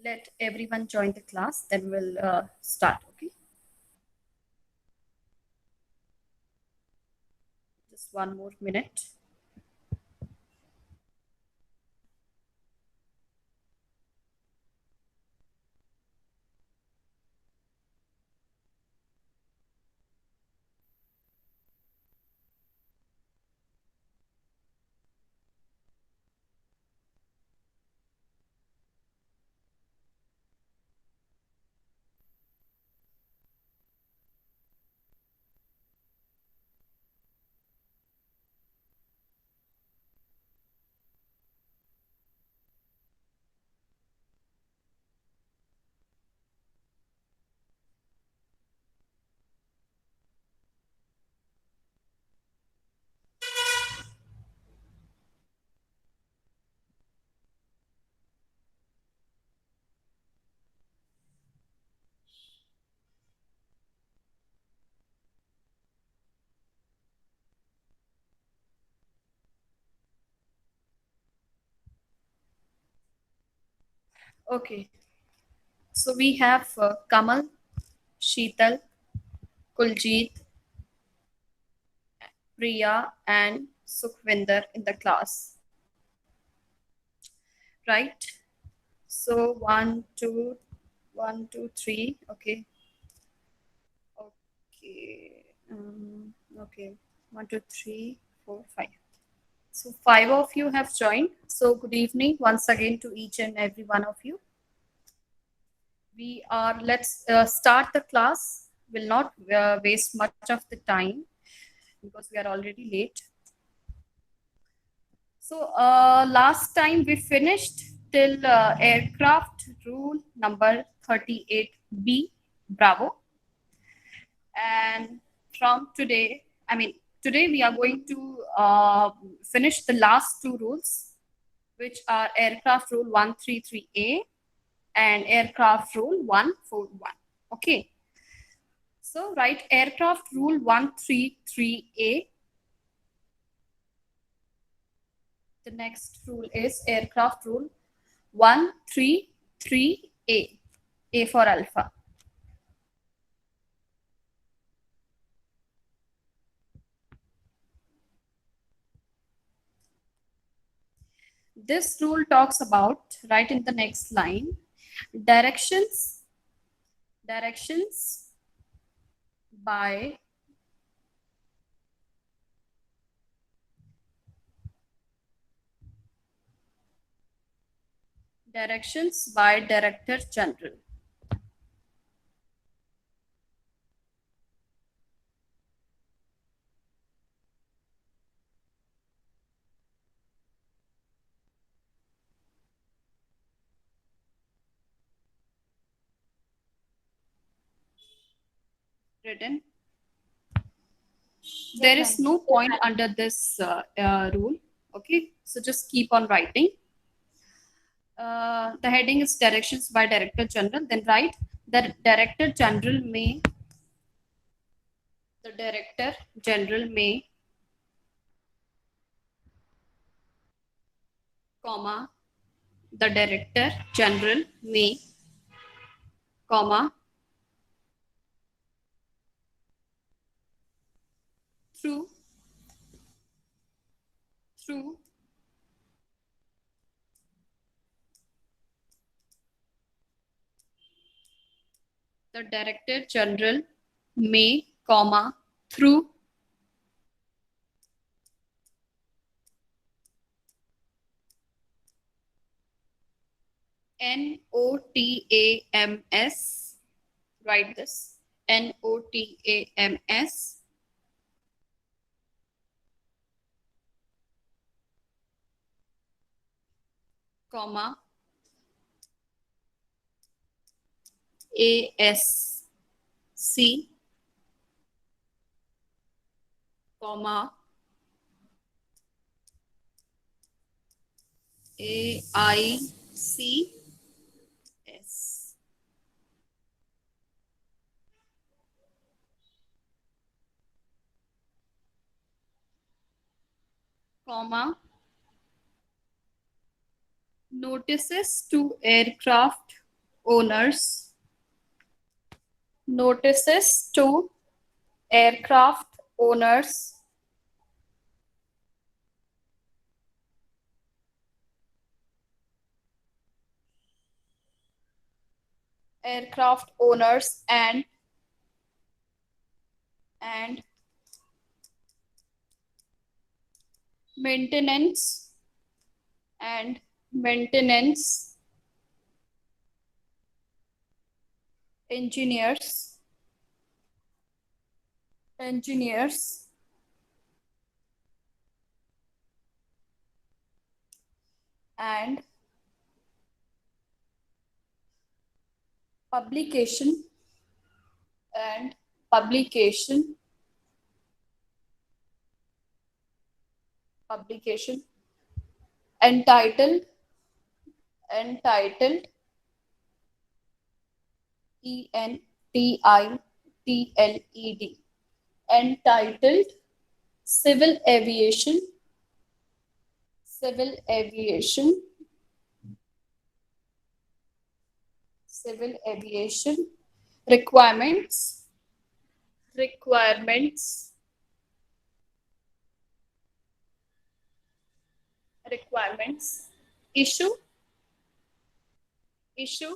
Let everyone join the class, then we'll start. Okay, just one more minute. Okay, so we have Kamal, Sheetal, Kuljit, Priya, and Sukhvinder in the class, right? So one, two, three. Okay, okay, okay. One, two, three, four, five. So five of you have joined. So good evening once again to each and every one of you. Let's start the class. Will not waste much of the time because we are already late. So last time we finished till aircraft rule number 38B, Bravo. And from today, today we are going to finish the last two rules, which are aircraft rule 133A and aircraft rule 141. Okay. So write aircraft rule 133A. The next rule is aircraft rule 133A. A for alpha. This rule talks about, right in the next line, directions by Director General. Written. There is no point under this rule. Okay, so just keep on writing. The heading is directions by Director General. Then write the Director General may, comma, the Director General may, comma, through the Director General may, comma, through NOTAMS, write this, NOTAMS, comma, ASC, comma, AICS, comma, notices to aircraft owners, notices to aircraft owners, and maintenance and maintenance engineers and publication and publication entitled entitled entitled entitled civil aviation civil aviation civil aviation requirements requirements requirements issue issue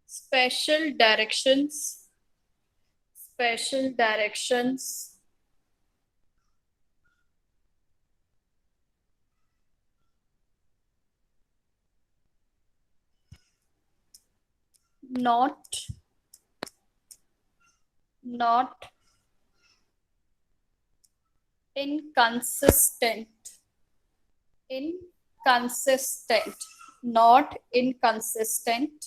special directions not not inconsistent inconsistent not inconsistent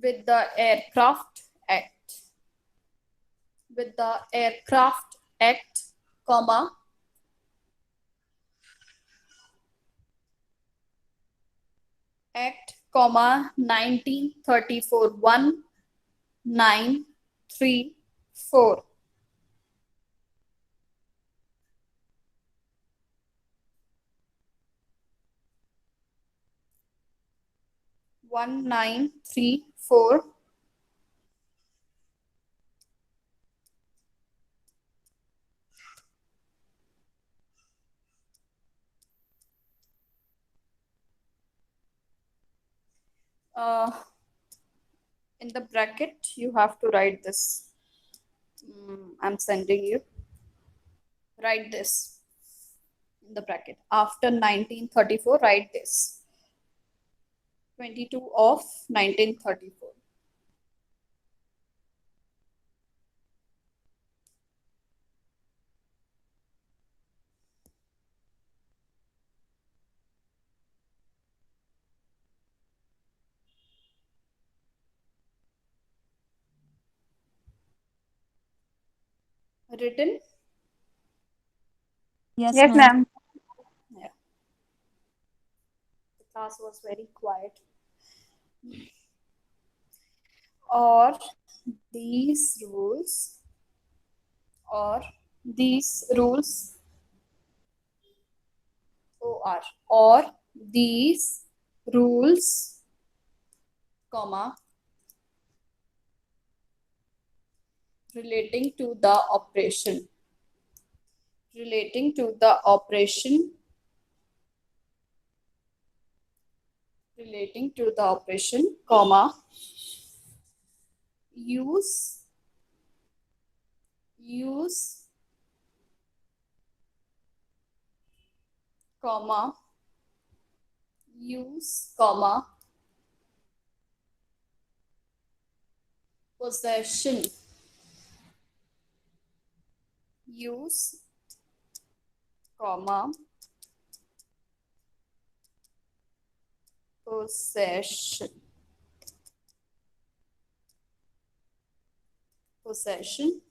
with the aircraft act comma act comma 1934 1934 1934 uh, in the bracket you have to write this. I'm sending you. Write this in the bracket. After 1934, write this. 22 of 1934. Written? Yes, Yes, ma'am. ma'am. Yeah. The class was very quiet. Or these rules, or these rules, or these rules, comma, relating to the operation, relating to the operation, relating to the operation, comma, use, comma, use, comma, possession, use, comma, possession, possession,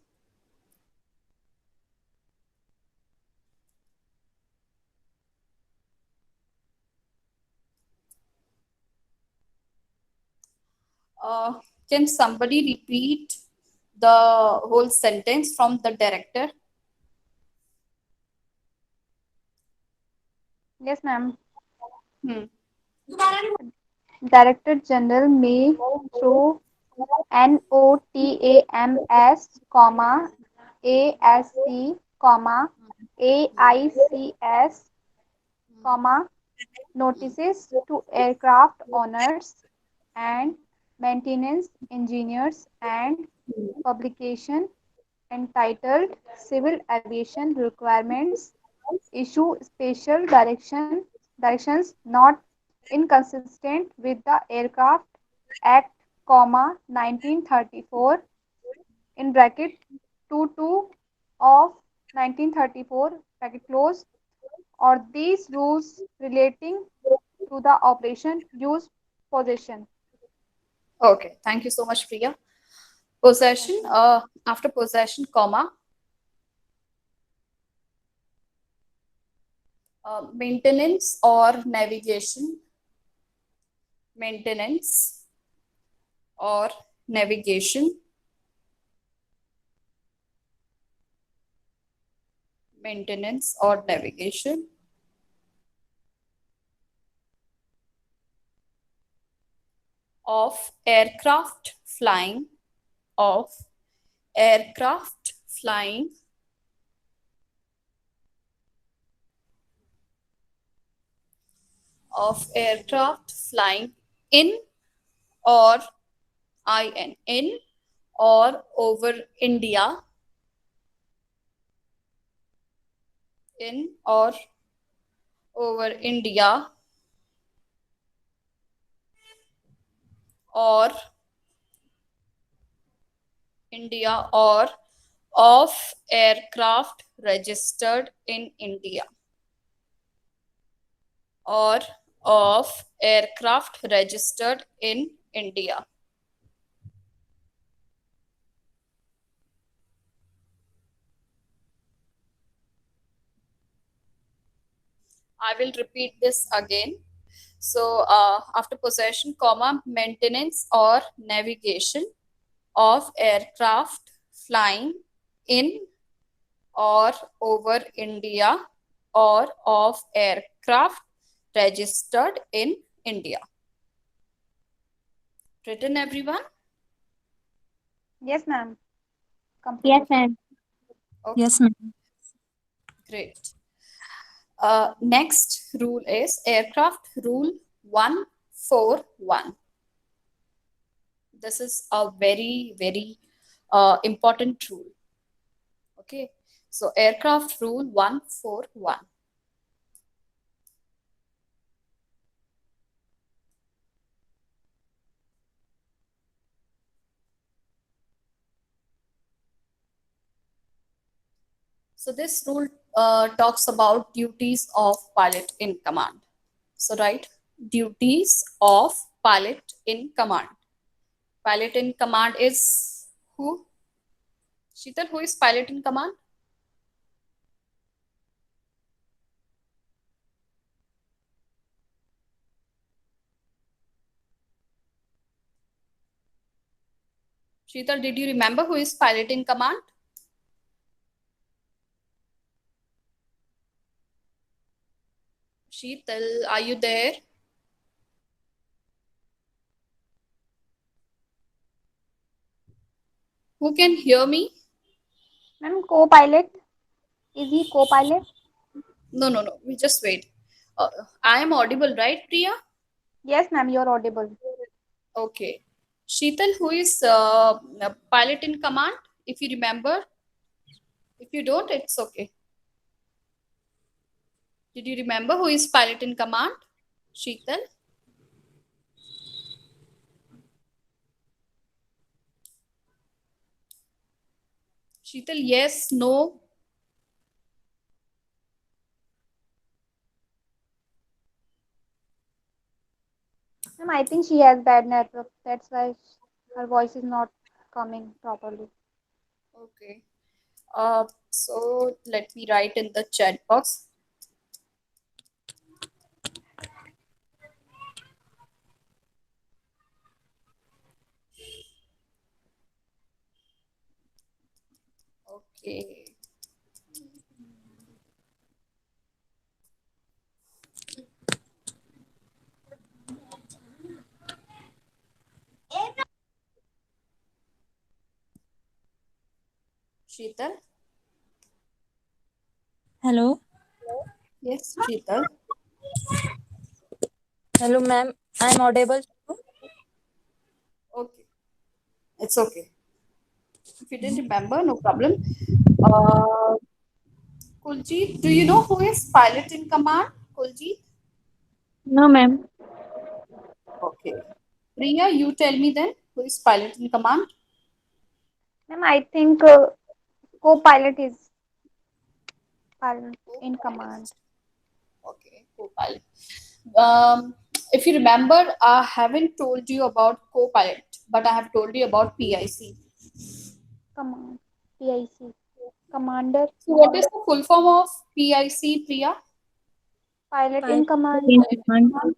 uh, can somebody repeat the whole sentence from the director. Yes, ma'am. Hmm. Director General may through NOTAMS, comma, ASC, comma, AICS, comma, notices to aircraft owners and maintenance engineers and publication entitled Civil Aviation Requirements, issue special directions not inconsistent with the Aircraft Act, 1934, in bracket 22 of 1934, bracket close, or these rules relating to the operation, use, possession. Okay, thank you so much, Priya. Possession, Yes, ma'am. after possession, comma, maintenance or navigation, maintenance or navigation, maintenance or navigation of aircraft flying, of aircraft flying of aircraft flying in or in or over India, in or over India, or India, or of aircraft registered in India, or of aircraft registered in India. I will repeat this again. So, after possession, comma, maintenance or navigation of aircraft flying in or over India, or of aircraft registered in India. Written, everyone? Yes, ma'am. Yes, Completed. ma'am. Okay, Yes, ma'am. great. Next rule is aircraft rule 141. This is a very important rule. Okay, so aircraft rule 141. So this rule talks about duties of pilot in command. So right, duties of pilot in command. Pilot in command is who? Sheetal, who is pilot in command? Sheetal, did you remember who is pilot in command? Sheetal, are you there? Who can hear me? Ma'am, co-pilot. Is he co-pilot? No. We just wait. Uh, I am audible, right, Priya? Yes, ma'am, you're audible. Okay. Sheetal, who is pilot in command? If you remember, if you don't, it's okay. Did you remember who is pilot in command? Sheetal? Sheetal, yes, no. Ma'am, I think she has bad network. That's why her voice is not coming properly. Okay. So let me write in the chat box. Okay. Sheetal? Hello. Yes, Sheetal. Hello, ma'am. I'm audible. Okay. It's okay. If you didn't remember, no problem. Uh, Kuljeet, do you know who is pilot in command? Kuljeet? No, ma'am. Okay. Priya, you tell me then who is pilot in command? Ma'am, I think co-pilot is pilot in command. Co-pilot. Okay, co-pilot. Um, if you remember, I haven't told you about co-pilot, but I have told you about PIC. Command. PIC. Commander. So, what is the full form of PIC, Priya? Pilot in Pilot command. in Pilot in command. command.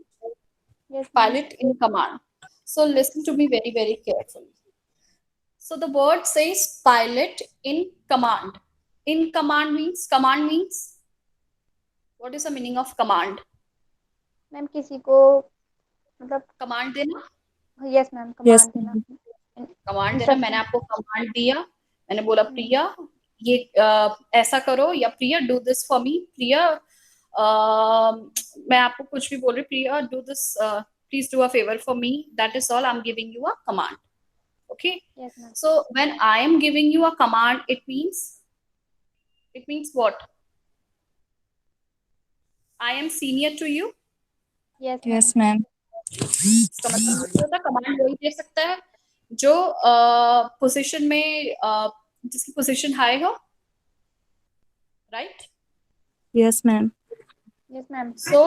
Yes, ma'am. Pilot in command. So, listen to me very, very carefully. So, the word says pilot in command. In command means what is the meaning of command? Ma'am किसी को मतलब Command देना. Yes ma'am Yes, command देना ma'am. Command देना. मैंने instruction आपको command दिया. मैंने बोला प्रिया ये ऐसा करो, या Priya do this for me. Priya मैं आपको कुछ भी बोल रही. Priya do this, please do a favour for me. That is all. I am giving you a command. Okay, yes ma'am so when I am giving you a command, it means what? I am senior to you. Yes ma'am Yes, ma'am. इसका मतलब ये होता है command वही दे सकता है जो position में जिसकी पोजीशन हाई हो. Right. Yes, ma'am. Yes ma'am so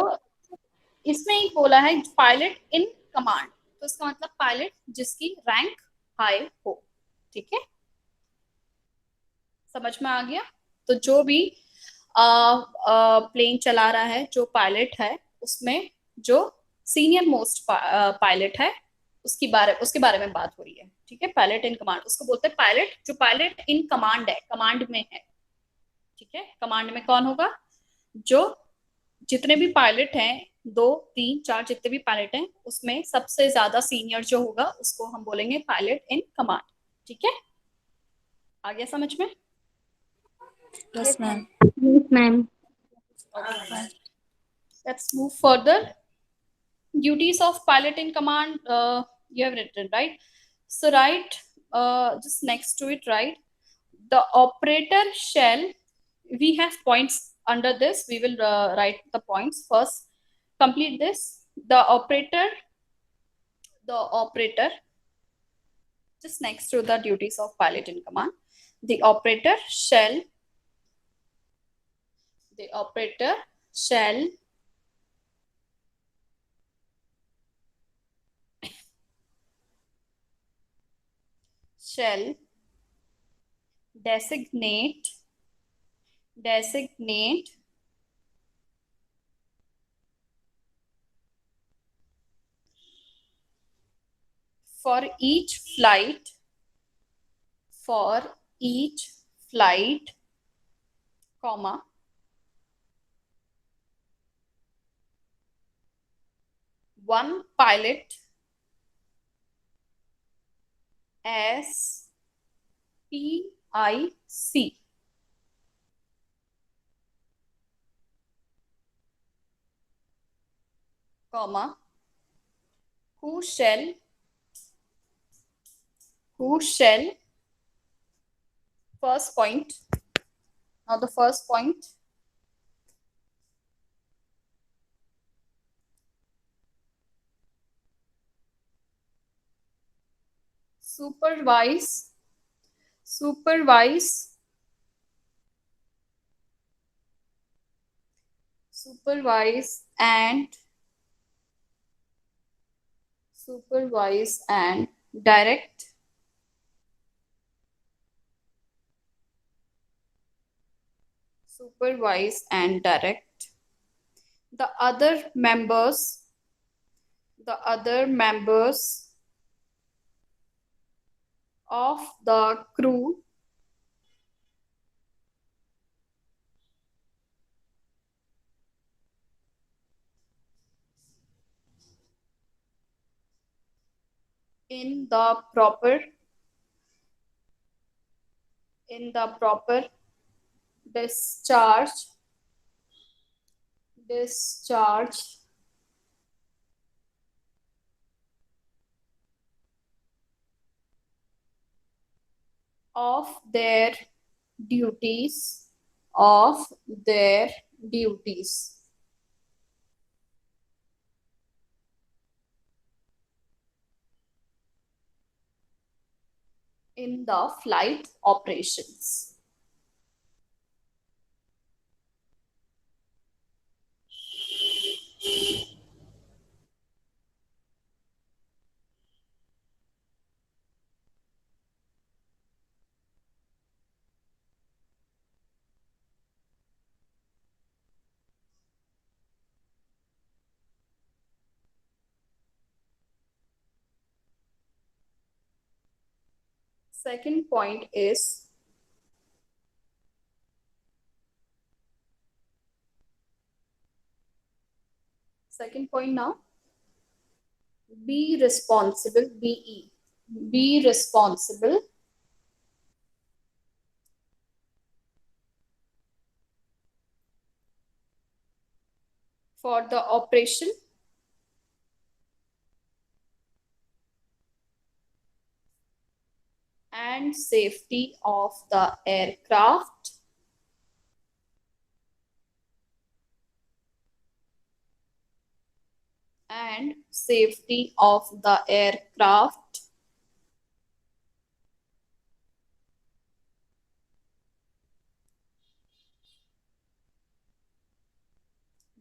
इसमें एक बोला है पायलट इन कमांड, तो इसका मतलब पायलट जिसकी रैंक हाई हो. ठीक है, समझ में आ गया. तो जो भी प्लेन चला रहा है, जो पायलट है, उसमें जो सीनियर मोस्ट पायलट है उसके बारे में बात हो रही है. ठीक है, पायलट इन कमांड उसको बोलते हैं. पायलट जो पायलट इन कमांड है, कमांड में है. ठीक है, कमांड में कौन होगा? जो जितने भी पायलट हैं, 2 3 4 जितने भी पायलट हैं, उसमें सबसे ज्यादा सीनियर जो होगा उसको हम बोलेंगे पायलट इन कमांड. ठीक है, आ गया समझ में? Yes, yes ma'am ma'am. Yes ma'am Okay. Let's move further. Duties of pilot in command, you have written, right? So write just next to it, right? The operator shall, we have points under this. We will write the points first. Complete this. The operator, just next to the duties of pilot in command. The operator shall, the operator shall shall designate for each flight, for each flight, comma, one pilot as PIC, comma, who shall first point. Now the first point, supervise and direct the other members of the crew in the proper in the proper discharge discharge of their duties of their duties in the flight operations. Second point is second point now. Be responsible, BE. Be responsible for the operation and safety of the aircraft and safety of the aircraft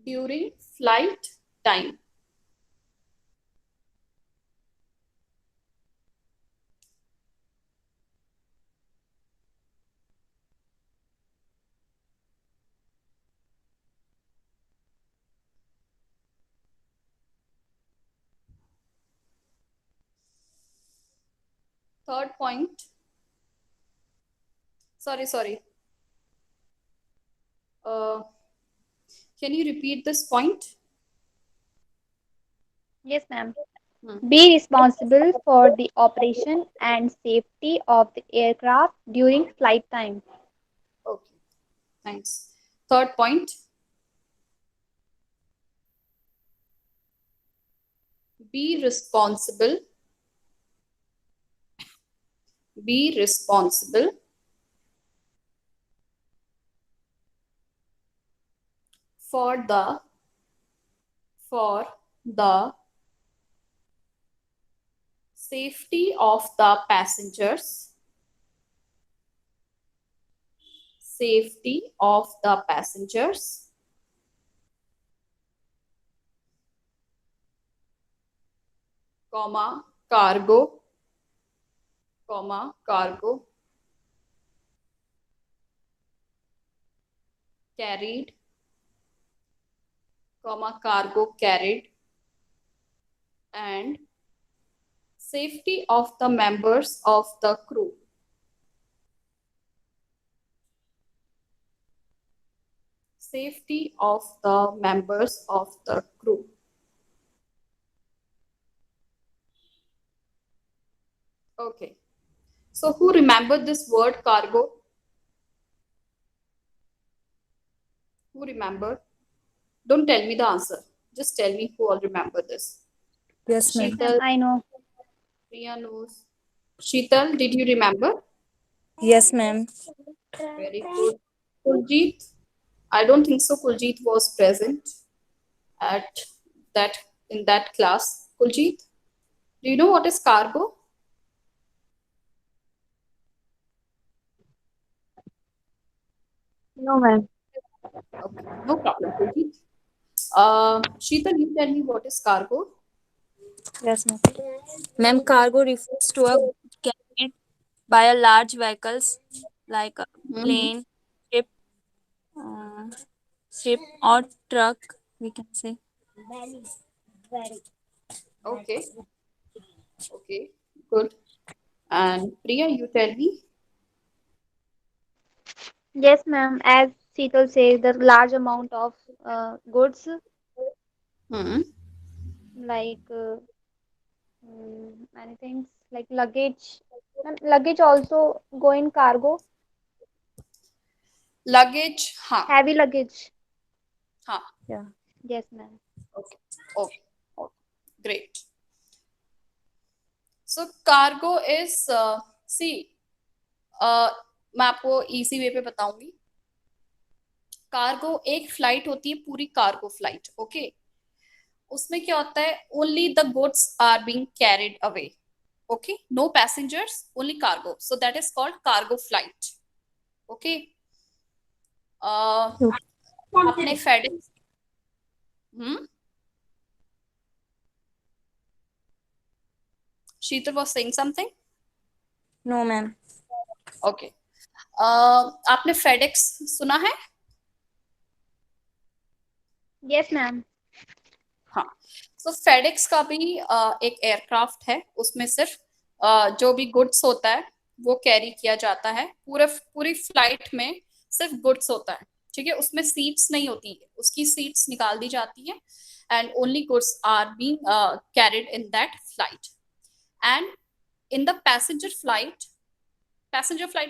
during flight time. Third point, sorry. Uh, can you repeat this point? Yes, ma'am. Hmm. Be responsible for the operation and safety of the aircraft during flight time. Okay, thanks. Third point, be responsible. Be responsible for the safety of the passengers. Safety of the passengers comma cargo carried cargo carried and safety of the members of the crew. Safety of the members of the crew. Okay. So who remembered this word cargo? Who remembered? Don't tell me the answer. Just tell me who all remember this. Yes, Yes, ma'am. ma'am. Sheetal, I know. Priya knows. Sheetal, did you remember? Yes, ma'am. Very good. Kuljeet, I don't think so. Kuljeet was present at that in that class. Kuljeet, do you know what is cargo? No, ma'am. Okay, no problem, Kuljeet. Sheetal, you tell me what is cargo? Yes, ma'am. Ma'am, cargo refers to a goods carried by a large vehicles like a Mhm. plane, ship, uh, ship or truck. We can say. Okay, okay, good. And Priya, you tell me. Yes, ma'am. As Seetal says, the large amount of goods Hmm. like Many things like luggage. Ma'am, luggage also go in cargo. Luggage, हाँ. Heavy luggage. हाँ. Yeah. Yes, ma'am. Okay. Okay. Okay. Great. So cargo is see, मैं आपको easy way पे बताऊंगी. Cargo एक flight होती है, पूरी कार्गो फ्लाइट. ओके. उसमें क्या होता है, only the goods are being carried away. Okay, no passengers, only cargo, so that is called cargo flight. Okay. अपने FedEx. Sheetal was saying something. No, ma'am. Okay. आपने फेडेक्स सुना है? Yes, ma'am. हाँ. तो फेडेक्स का भी एक एयरक्राफ्ट है. उसमें सिर्फ जो भी गुड्स होता है वो कैरी किया जाता है. पूरी फ्लाइट में सिर्फ गुड्स होता है. ठीक है. उसमें सीट्स नहीं होती है, उसकी सीट्स निकाल दी जाती है and only goods are being carried in that flight. And in the passenger flight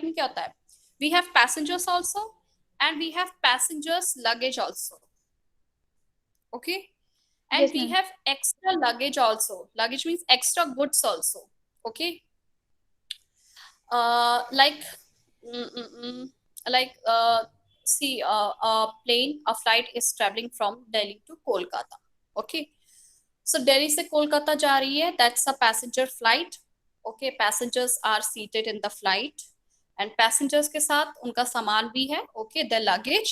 में क्या होता है, we have passengers also and we have passengers luggage also. Okay. And Yes, we ma'am. have extra luggage also. Luggage means extra goods also. Okay. Like, mm, mm, mm, like, see, a plane, a flight is traveling from Delhi to Kolkata. Okay. So Delhi से कोलकाता जा रही है. That's a passenger flight. Okay. Passengers are seated in the flight. And passengers के साथ उनका सामान भी है. Okay. Their luggage.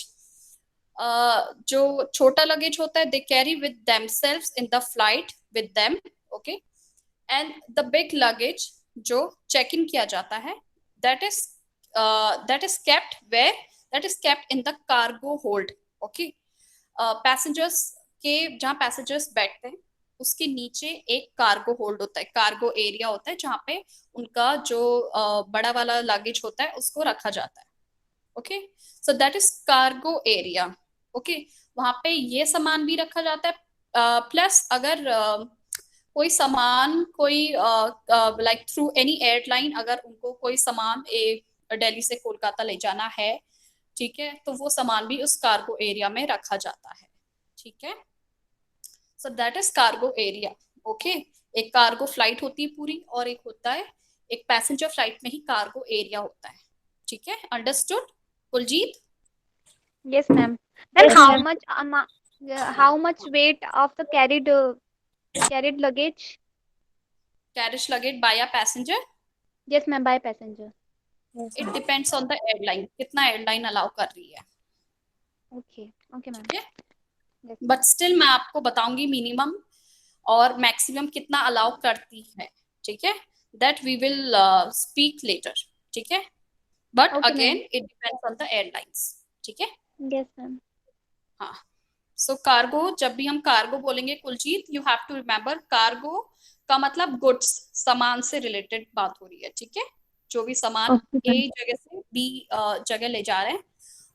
जो छोटा लगेज होता है, they carry with themselves in the flight with them. Okay. And the big luggage जो चेक इन किया जाता है, that is kept where, that is kept in the cargo hold. Okay. Passengers के जहाँ पैसेंजर्स बैठते हैं उसके नीचे एक कार्गो होल्ड होता है, कार्गो एरिया होता है जहाँ पे उनका जो बड़ा वाला लगेज होता है उसको रखा जाता है. Okay. So that is cargo area. Okay. वहां पे ये सामान भी रखा जाता है. प्लस अगर कोई सामान, कोई लाइक थ्रू एनी एयरलाइन, अगर उनको कोई सामान दिल्ली से कोलकाता ले जाना है, ठीक है, तो वो सामान भी उस कार्गो एरिया में रखा जाता है. ठीक है. सो that is cargo area. Okay. एक कार्गो फ्लाइट होती है पूरी, और एक होता है, एक पैसेंजर फ्लाइट में ही कार्गो एरिया होता है. ठीक है. Understood Kuljeet? Yes, ma'am. Then Yes, how ma'am. much how much weight of the carried luggage? Carriage luggage by a passenger? Yes, ma'am, by passenger. Yes, It ma'am. depends on the airline. कितना airline allow कर रही है. Okay. Okay, ma'am. ठीक है. Yes. But still मैं आपको बताऊंगी minimum और मैक्सिमम कितना अलाउ करती है. ठीक है. That we will speak later. ठीक है. But Okay, again ma'am. It depends on the airlines. ठीक है. Yes, ma'am. हाँ. सो कार्गो, जब भी हम कार्गो बोलेंगे Kuljeet, you have to remember cargo का मतलब गुड्स, सामान से रिलेटेड बात हो रही है. ठीक है. जो भी सामान Okay, ए ma'am. जगह से बी जगह ले जा रहे हैं,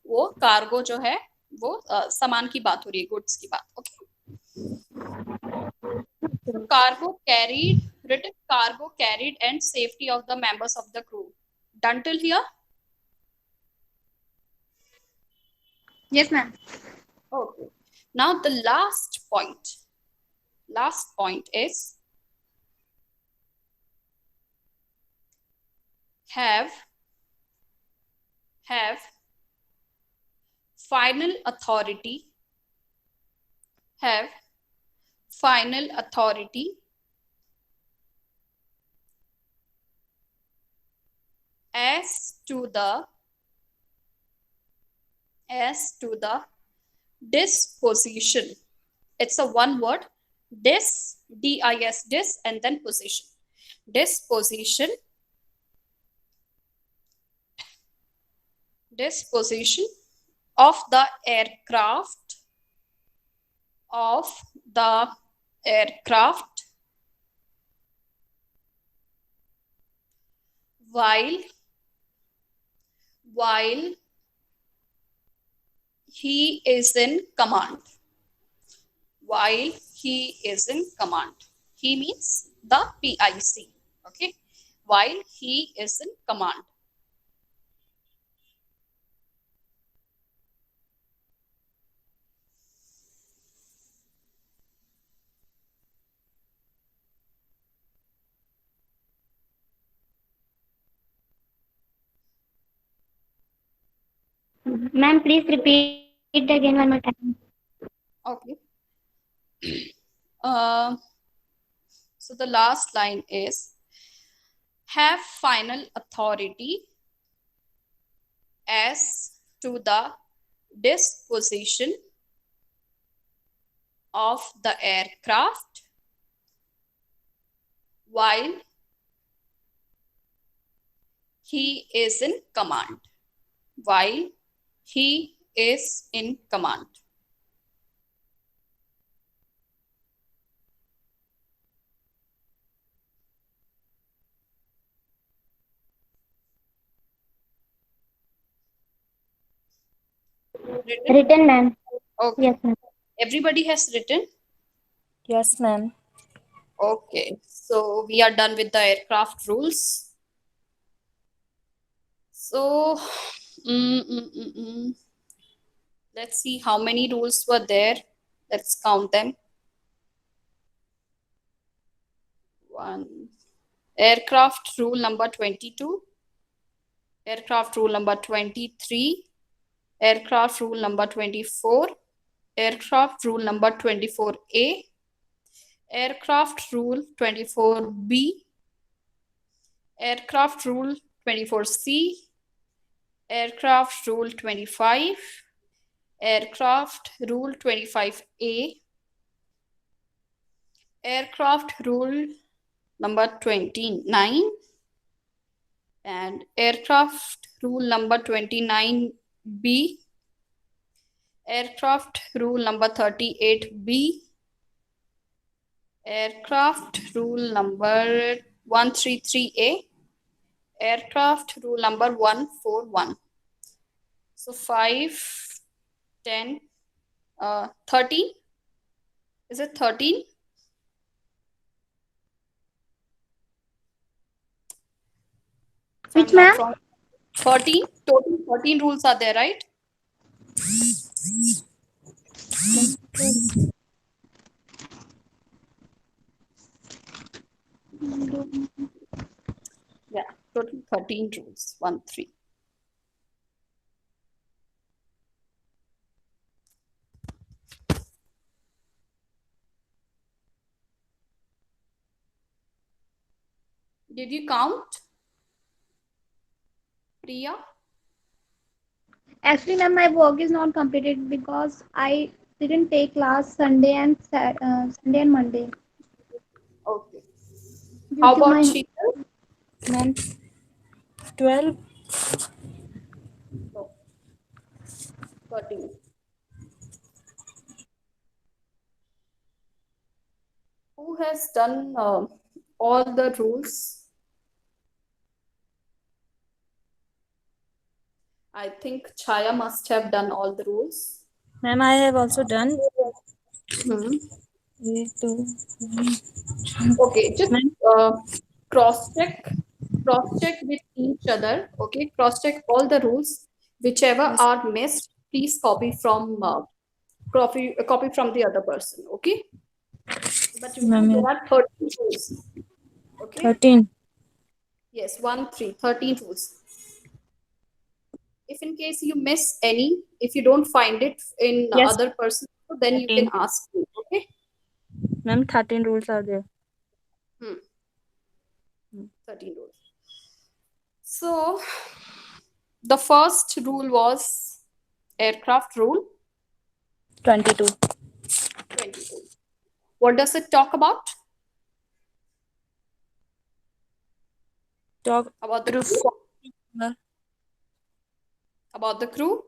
वो कार्गो जो है वो सामान की बात हो रही है, गुड्स की बात. Okay. Cargo carried, written cargo carried and safety of the members of the crew. Done till here? Yes, ma'am. Okay. Now the last point. Last point is have final authority, have final authority as to the disposition. It's a one word, dis, dis, dis, and then position. Disposition of the aircraft, while he is in command. While he is in command. He means the PIC. Okay, while he is in command. Ma'am, please repeat again one more time. Okay. Uh, so the last line is have final authority as to the disposition of the aircraft while he is in command. While he is in command. Written? Written, ma'am. Okay. Yes, ma'am. Everybody has written? Yes, ma'am. Okay. So we are done with the aircraft rules. So, let's see how many rules were there. Let's count them. 1. Aircraft rule number 22. Aircraft rule number 23. Aircraft rule number 24. Aircraft rule number 24A. Aircraft rule 24B. Aircraft rule 24C. Aircraft rule 25. Aircraft rule 25A. Aircraft rule number 29. And aircraft rule number 29B. Aircraft rule number 38B. Aircraft rule number 133A. Aircraft rule number 141. So 5, 10, 13. Is it 13? Which, I'm not ma'am? wrong. 13. Total 13 rules are there, right? Yeah, total 13 rules. 1, 3. Did you count? Priya? Actually, ma'am, my work is not completed because I didn't take class Sunday and Monday Okay. due How to about my Sheetal? Ma'am, 12. No. 13. Who has done all the rules? I think Chaya must have done all the rules. Ma'am, I have also done. Hmm. 3, 2, 1. Okay, just Ma'am, cross-check with each other. Okay, cross-check all the rules. Whichever yes, are missed, please copy from the other person. Okay, but remember ma'am, there yeah. are 13 rules. Okay, 13. yes, 1, 3, 13 rules. If in case you miss any, if you don't find it in Yes, other person, then you can 13. ask me. Okay. Ma'am, 13 rules are there. 13 rules. So the first rule was aircraft rule 22. 22. What does it talk about? Talk About the proof. crew? About the crew,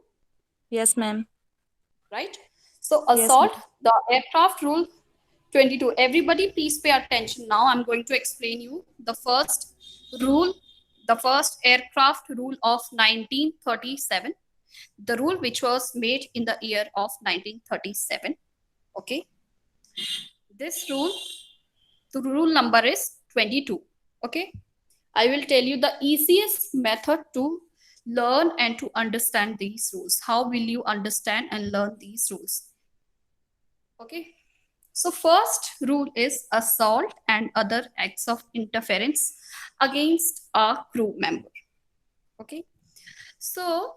Yes, ma'am. right? So Yes, ma'am. assault, the aircraft rule 22. Everybody please pay attention. Now I'm going to explain you the first rule, the first aircraft rule of 1937. The rule which was made in the year of 1937. Okay. This rule, So rule number is 22. Okay, I will tell you the easiest method to learn and to understand these rules. How will you understand and learn these rules? Okay, so first rule is assault and other acts of interference against a crew member. Okay, so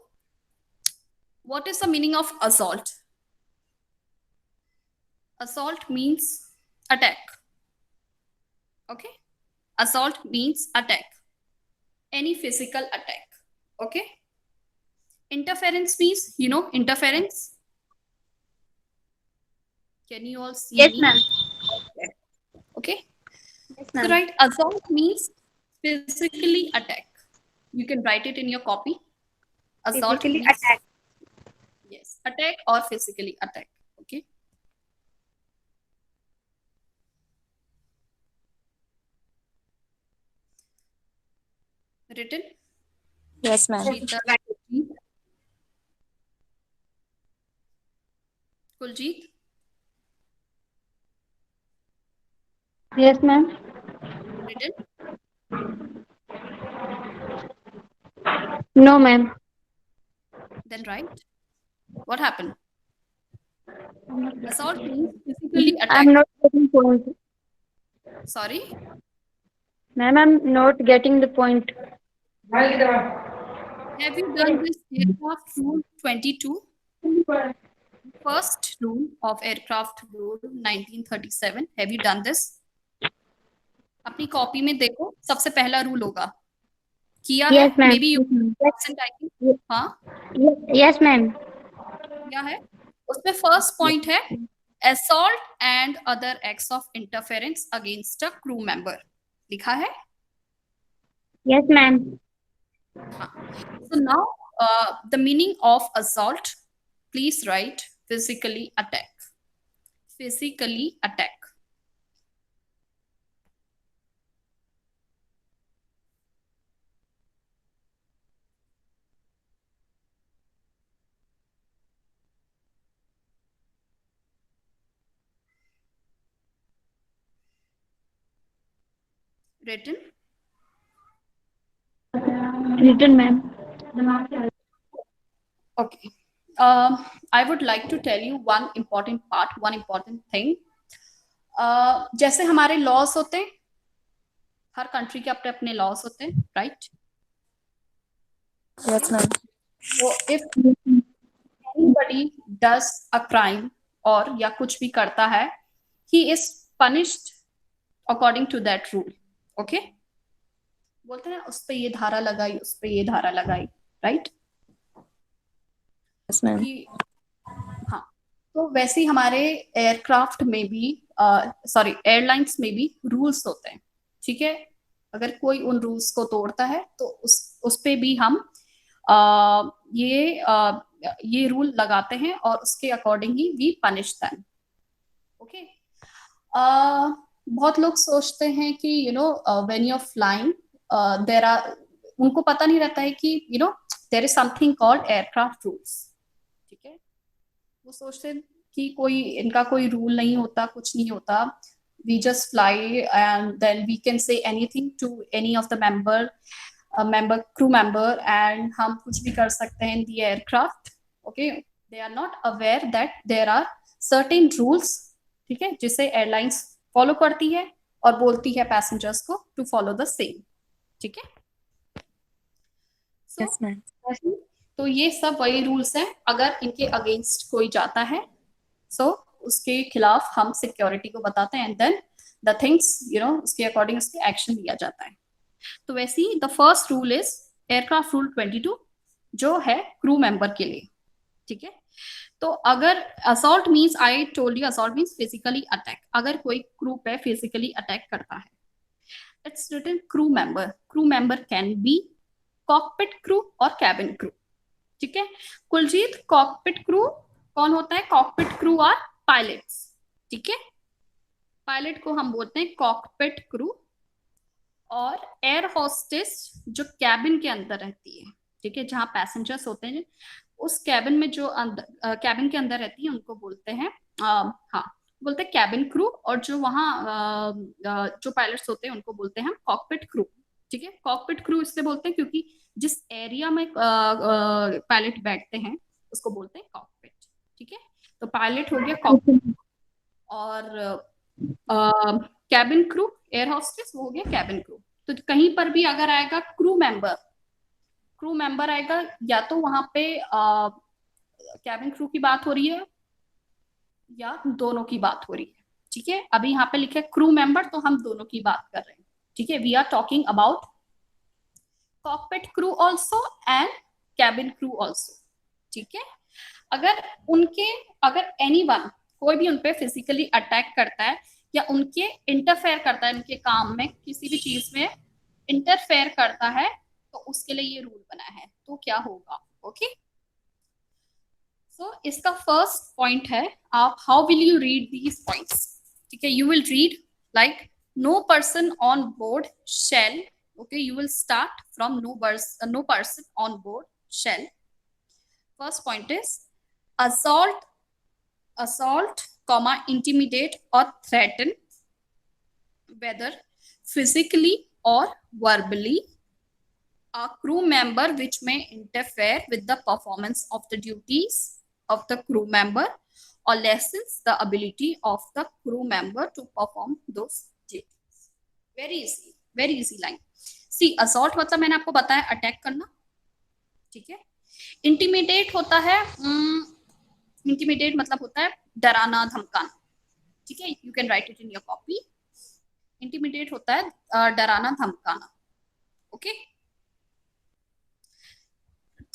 what is the meaning of assault? Assault means attack. Okay, assault means attack, any physical attack. Okay, interference means, interference. Can you all see Yes, me? ma'am. Okay, Yes, so ma'am. right, assault means physically attack. You can write it in your copy. Assault Physically means, attack. yes, attack or physically attack. Okay, written. Yes, ma'am. Sheeta, Kuljit, Yes, ma'am. written. No, ma'am. Then write. What happened? Assault means physically attack. I'm not getting point. Sorry. Ma'am, I'm not getting the point. Have you done this aircraft rule 22? First rule of aircraft rule 1937. Have you done this? अपनी copy में देखो, सबसे पहला rule होगा. किया है? Yes, ma'am. Maybe you absent, I think. हाँ, Yes, ma'am. किया है. उसमें फर्स्ट पॉइंट है assault and other acts of interference against a crew member. लिखा है. Yes, ma'am. So now the meaning of assault, please write physically attack. Physically attack. Written. Written, ma'am. Okay. I would like to tell you one important part, one important thing. जैसे हमारे loss होते हैं, हर country के अपने अपने loss होते हैं, right? Yes, ma'am. So if anybody does a crime और या कुछ भी करता है, he is punished according to that rule. Okay? बोलते हैं उस पे ये धारा लगाई, उस पे ये धारा लगाई, राइट? Yes, ma'am. हाँ, तो वैसे ही हमारे एयरक्राफ्ट में भी सॉरी एयरलाइंस में भी रूल्स होते हैं. ठीक है, अगर कोई उन रूल्स को तोड़ता है तो उस पे भी हम ये रूल लगाते हैं और उसके अकॉर्डिंग ही वी पनिश देम. ओके, बहुत लोग सोचते हैं कि when you are flying there are, उनको पता नहीं रहता है कि there is something called aircraft rules. ठीक है, वो सोचते हैं कि कोई इनका कोई रूल नहीं होता, कुछ नहीं होता. We just fly and then we can say anything to any of the crew member and हम कुछ भी कर सकते हैं in the aircraft. Okay, they are not aware that there are certain rules. ठीक है, जिसे एयरलाइंस फॉलो करती है और बोलती है पैसेंजर्स को टू फॉलो द सेम. ठीक है, Yes, ma'am. तो ये सब वही रूल्स हैं. अगर इनके अगेंस्ट कोई जाता है सो उसके खिलाफ हम सिक्योरिटी को बताते हैं एंड देन द थिंग्स उसके अकॉर्डिंग उसके एक्शन लिया जाता है. तो वैसे ही the first rule is aircraft rule 22 जो है क्रू मेंबर के लिए. ठीक है, तो अगर assault means, I told you assault means physically attack. अगर कोई क्रू पे फिजिकली अटैक करता है, it's written crew member. Crew member can be cockpit crew और कैबिन क्रू. ठीक है, कुलजीत, कॉकपिट क्रू कौन होता है? कॉकपिट क्रू और पायलट्स. ठीक है, पायलट को हम बोलते हैं कॉकपिट क्रू. और एयर होस्टेस जो कैबिन के अंदर रहती है, ठीक है, जहां पैसेंजर्स होते हैं, उस कैबिन में जो कैबिन के अंदर रहती है उनको बोलते हैं हाँ बोलते हैं कैबिन क्रू, और जो वहाँ जो पायलट्स होते हैं उनको बोलते हैं हम कॉकपिट क्रू। ठीक है, कॉकपिट क्रू इसलिए बोलते हैं क्योंकि जिस एरिया में पायलट बैठते हैं उसको बोलते हैं कॉकपिट। ठीक है, तो पायलट हो गया कॉकपिट, और कैबिन क्रू एयर होस्टेस वो हो गया कैबिन क्रू। तो कहीं पर भी अगर आएगा क्रू मेंबर आएगा, या तो वहां पे कैबिन क्रू की बात हो रही है या दोनों की बात हो रही है। ठीक है, अभी यहाँ पे लिखे क्रू मेंबर, तो हम दोनों की बात कर रहे हैं। ठीक है, we are talking about cockpit crew also and cabin crew also. ठीक है, अगर एनीवन कोई भी उनपे फिजिकली अटैक करता है या उनके इंटरफेयर करता है, उनके काम में किसी भी चीज में इंटरफेयर करता है, तो उसके लिए ये रूल बना है। तो क्या होगा? ओके, सो इसका फर्स्ट पॉइंट है, आप how will you read these points? ठीक है, you will read like no person on board shall. Okay, you will start from no person on board shall. First point is assault, comma, intimidate or threaten, whether physically or verbally, a crew member which may interfere with the performance of the duties of the crew member or lessens the ability of the crew member to perform those duties. Very easy line. See, assault मतलब मैंने आपको बताया attack करना। ठीक है, intimidate होता है, intimidate मतलब होता है डराना धमकाना। ठीक है, you can write it in your copy. Intimidate होता है डराना धमकाना। ओके,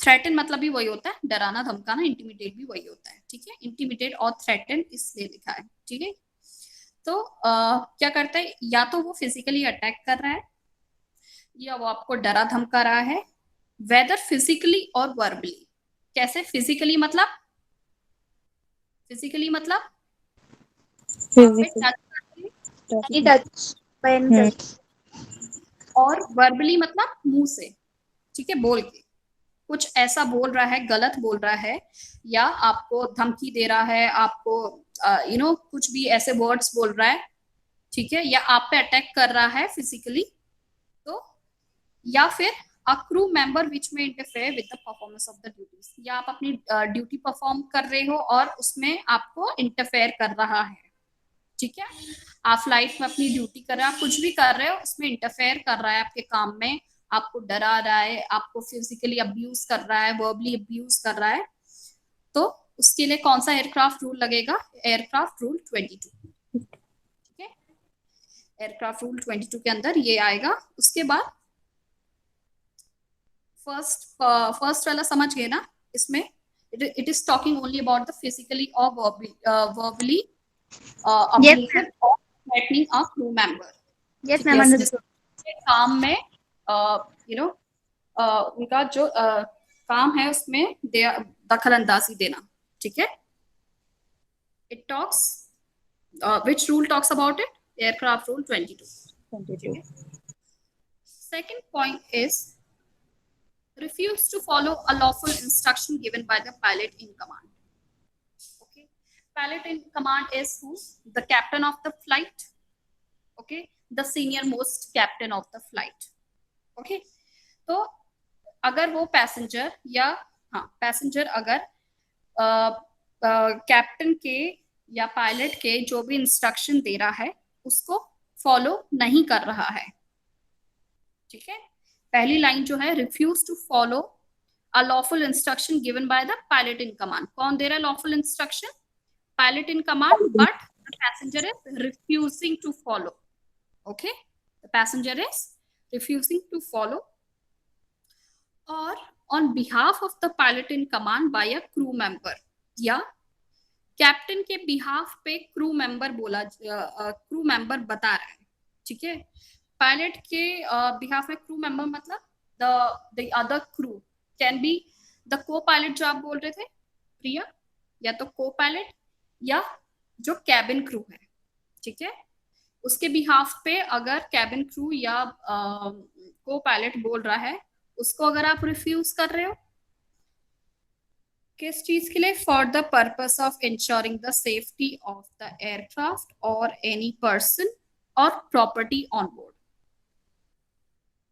थ्रेटन मतलब भी वही होता है, डराना धमकाना। इंटिमिडेट भी वही होता है। ठीक है, इंटिमिडेट और थ्रेटन इसलिए लिखा है। ठीक है, तो क्या करता है, या तो वो फिजिकली अटैक कर रहा है या वो आपको डरा धमका रहा है, वेदर फिजिकली और वर्बली। कैसे फिजिकली मतलब Any touch, by any touch. और वर्बली मतलब मुंह से। ठीक है, बोल के कुछ ऐसा बोल रहा है, गलत बोल रहा है, या आपको धमकी दे रहा है, आपको कुछ भी ऐसे वर्ड्स बोल रहा है। ठीक है, या आप पे अटैक कर रहा है फिजिकली, तो या फिर a crew member which may interfere with the performance of the duties, या आप अपनी ड्यूटी परफॉर्म कर रहे हो और उसमें आपको इंटरफेयर कर रहा है। ठीक है, आप फ्लाइट में अपनी ड्यूटी कर रहे हो, आप कुछ भी कर रहे हो, उसमें इंटरफेयर कर रहा है आपके काम में, आपको डरा रहा है, आपको फिजिकली अब्यूज कर रहा है, वर्बली अब्यूज कर रहा है, तो उसके लिए कौन सा एयरक्राफ्ट रूल लगेगा? Aircraft rule 22। ठीक है, एयरक्राफ्ट रूल 22 के अंदर ये आएगा। उसके बाद फर्स्ट वाला समझ गए ना? इसमें it is talking only about the physically और verbally abusive or threatening a crew member. Yes, ma'am. Understood. काम में उनका जो काम है उसमें दखल अंदाजी देना। ठीक है, it talks which rule talks about it? Aircraft rule 22. Second point is refuse to follow a lawful instruction given by the pilot in command. Okay, pilot in command is who? The captain of the flight. Okay, the senior most captain of the flight. Okay, तो अगर वो passenger अगर captain के या pilot के जो भी instruction दे रहा है उसको फॉलो नहीं कर रहा है। ठीक है, पहली लाइन जो है, refuse to follow a lawful instruction given by the pilot in command. कौन दे रहा है lawful instruction? Pilot in command, but the passenger is refusing to follow. Okay, the passenger is refusing to follow, और on behalf of the pilot in command by a crew member, या captain के behalf पे crew member बता रहा है। ठीक है, pilot के बिहाफ में क्रू मेंबर मतलब the other crew can be the को पायलट जो आप बोल रहे थे प्रिया, या तो को पायलट या जो कैबिन क्रू है। ठीक है, उसके बिहाफ पे अगर कैबिन क्रू या को पायलट बोल रहा है, उसको अगर आप रिफ्यूज कर रहे हो किस चीज के लिए? For the purpose of ensuring the safety of the aircraft और एनी पर्सन और प्रॉपर्टी ऑन बोर्ड।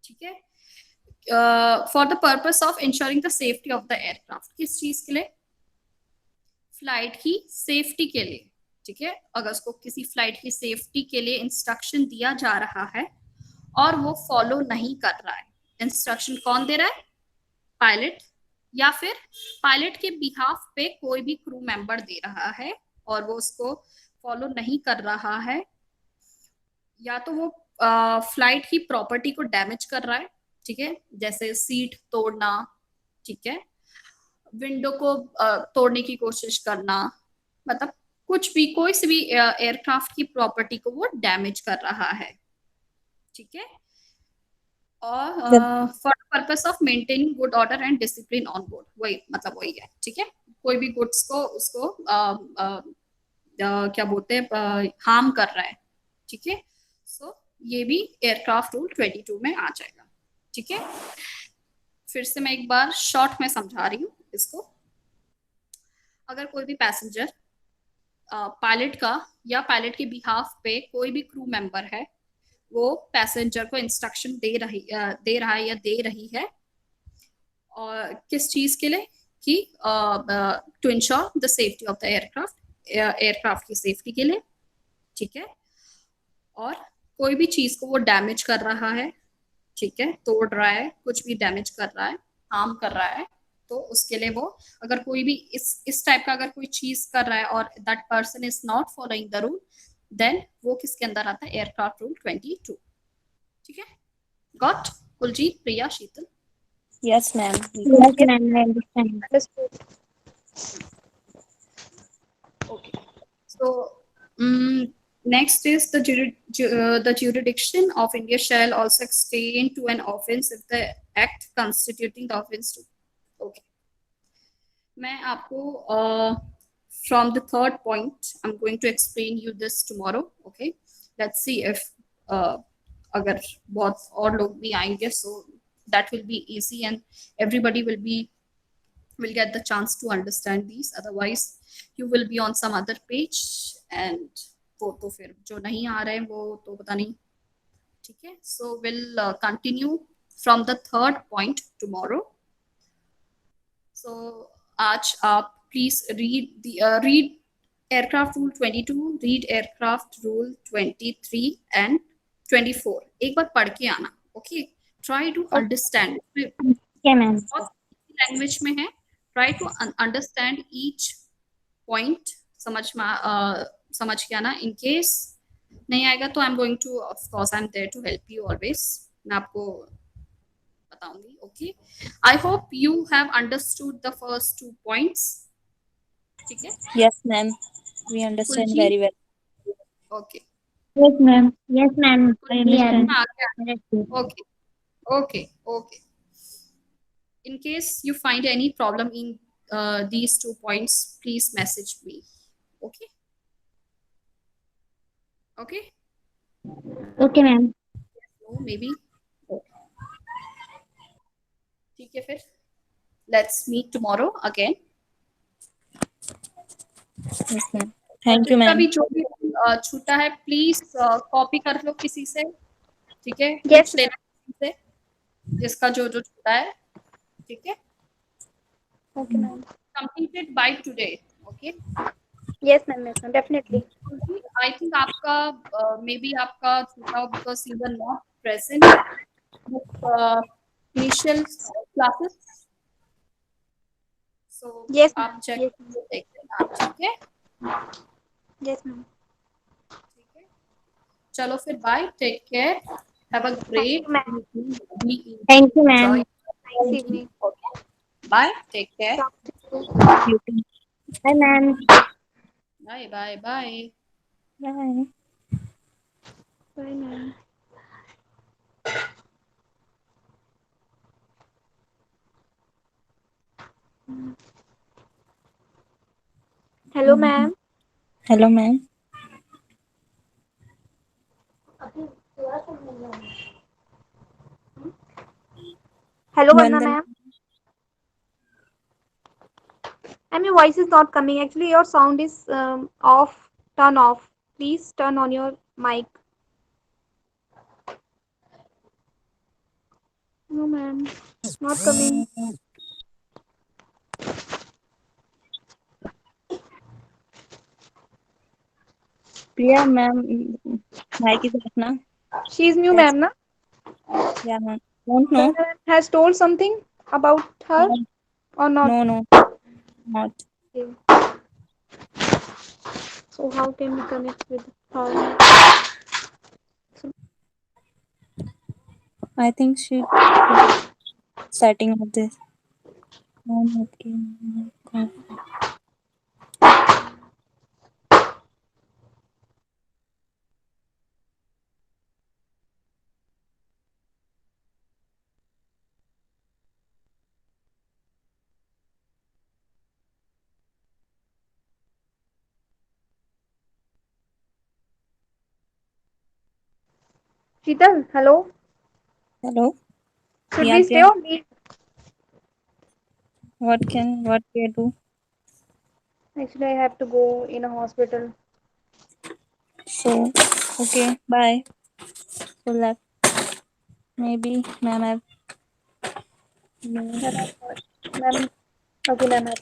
ठीक है, for the purpose of ensuring the safety of the aircraft, किस चीज के लिए? फ्लाइट की सेफ्टी के लिए। ठीक है, अगर उसको किसी फ्लाइट की सेफ्टी के लिए इंस्ट्रक्शन दिया जा रहा है और वो फॉलो नहीं कर रहा है, इंस्ट्रक्शन कौन दे रहा है? पायलट, या फिर पायलट के बिहाफ पे कोई भी क्रू मेंबर दे रहा है और वो उसको फॉलो नहीं कर रहा है, या तो वो फ्लाइट की प्रॉपर्टी को डैमेज कर रहा है, ठीक है, जैसे सीट तोड़ना, ठीक है, विंडो को तोड़ने की कोशिश करना, मतलब कुछ भी, कोई सी भी एयरक्राफ्ट की प्रॉपर्टी को वो डैमेज कर रहा है। ठीक है, और for purpose of maintaining good order and discipline on board, वही मतलब वही है। ठीक है, कोई भी गुड्स को उसको क्या बोलते हैं, हार्म कर रहा है। ठीक है, सो ये भी एयरक्राफ्ट रूल 22 में आ जाएगा। ठीक है, फिर से मैं एक बार शॉर्ट में समझा रही हूँ इसको। अगर कोई भी पैसेंजर पायलट का या पायलट के बिहाफ पे कोई भी क्रू मेंबर है, वो पैसेंजर को इंस्ट्रक्शन दे रहा है या दे रही है, और किस चीज के लिए? कि to ensure the safety of the aircraft, aircraft की सेफ्टी के लिए। ठीक है, और कोई भी चीज को वो डैमेज कर रहा है, ठीक है, तोड़ रहा है, कुछ भी डैमेज कर रहा है, हार्म कर रहा है, तो उसके लिए वो, अगर कोई भी इस टाइप का अगर कोई चीज कर रहा है और that person is not following the rule, then वो किसके अंदर आता है? Aircraft rule 22। ठीक है, got? Kuljeet, Priya, Sheetal? Yes, ma'am. Yes, ma'am, I understand. Understood. Okay, so next is the jurisdiction of India shall also extend to an offence if the act constituting the offence to. Okay, मैं आपको from the third point I'm going to explain you this tomorrow. Okay, let's see if अगर बहुत और लोग भी आएंगे, so that will be easy and everybody will get the chance to understand these. Otherwise you will be on some other page and वो तो फिर जो नहीं आ रहे हैं वो तो पता नहीं। ठीक है, so we'll continue from the third point tomorrow. So आज आप please read aircraft rule 22, read aircraft rule 23 and 24, एक बार पढ़ के आना। okay, try to understand, Okay, ma'am. Language में है, try to understand each point, समझ के आना। इन केस नहीं आएगा तो I am going to, of course I am there to help you always, मैं आपको बताऊंगी। Okay, I hope you have understood the first 2 points. ठीक है, Yes, ma'am. We understand Kuljeet? very well. ओके, Yes, ma'am. Yes, ma'am, I Kuljeet understand. आ गया? Okay, okay, okay. In case you find any problem in these 2 points, please message me. Okay, okay, Okay, ma'am. no, maybe. Okay, ठीक है, फिर let's meet tomorrow again. Yes, ma'am. Thank you, जिसका ma'am. भी जो भी छूटा है please copy कर लो किसी से। ठीक है, Yes, पूछ लेना किसी से जिसका जो जो छूटा है। ठीक है, okay, ma'am. completed by today. Okay, Yes, ma'am. Yes, ma'am. Definitely. I think आपका मे बी आपका छूटा हो because you were not present with initial classes. So Yes, आप ma'am. check Yes, ma'am. देख लेना। ठीक है, Yes, ma'am. ठीक है, चलो फिर bye, take care, have a great you, ma'am. evening, Thank you, ma'am. enjoy. Nice evening. Okay, bye, take care, Talk to you. You too. Bye, ma'am. bye, bye, bye. Bye. Bye, ma'am. Hello, ma'am. Hello, ma'am. Hello, Vanna, Vandan. ma'am. Ma'am, your voice is not coming. Actually, your sound is off. Turn off. Please turn on your mic. No, ma'am. Not coming. Priya, ma'am, mic is off now. She is new, Yes. ma'am, na? Yeah, ma'am. Don't know. Ma'am has told something about her No, or not? no, no, not. Okay. So how can we connect with her? I think she setting up this. No, okay. Okay. Sheetal, hello. Hello. Should Yeah, we stay Priya. or leave? What can I do? Actually, I have to go in a hospital. So, okay, bye. So left. Maybe, ma'am, I've. No. Ma'am, ma'am, okay, ma'am.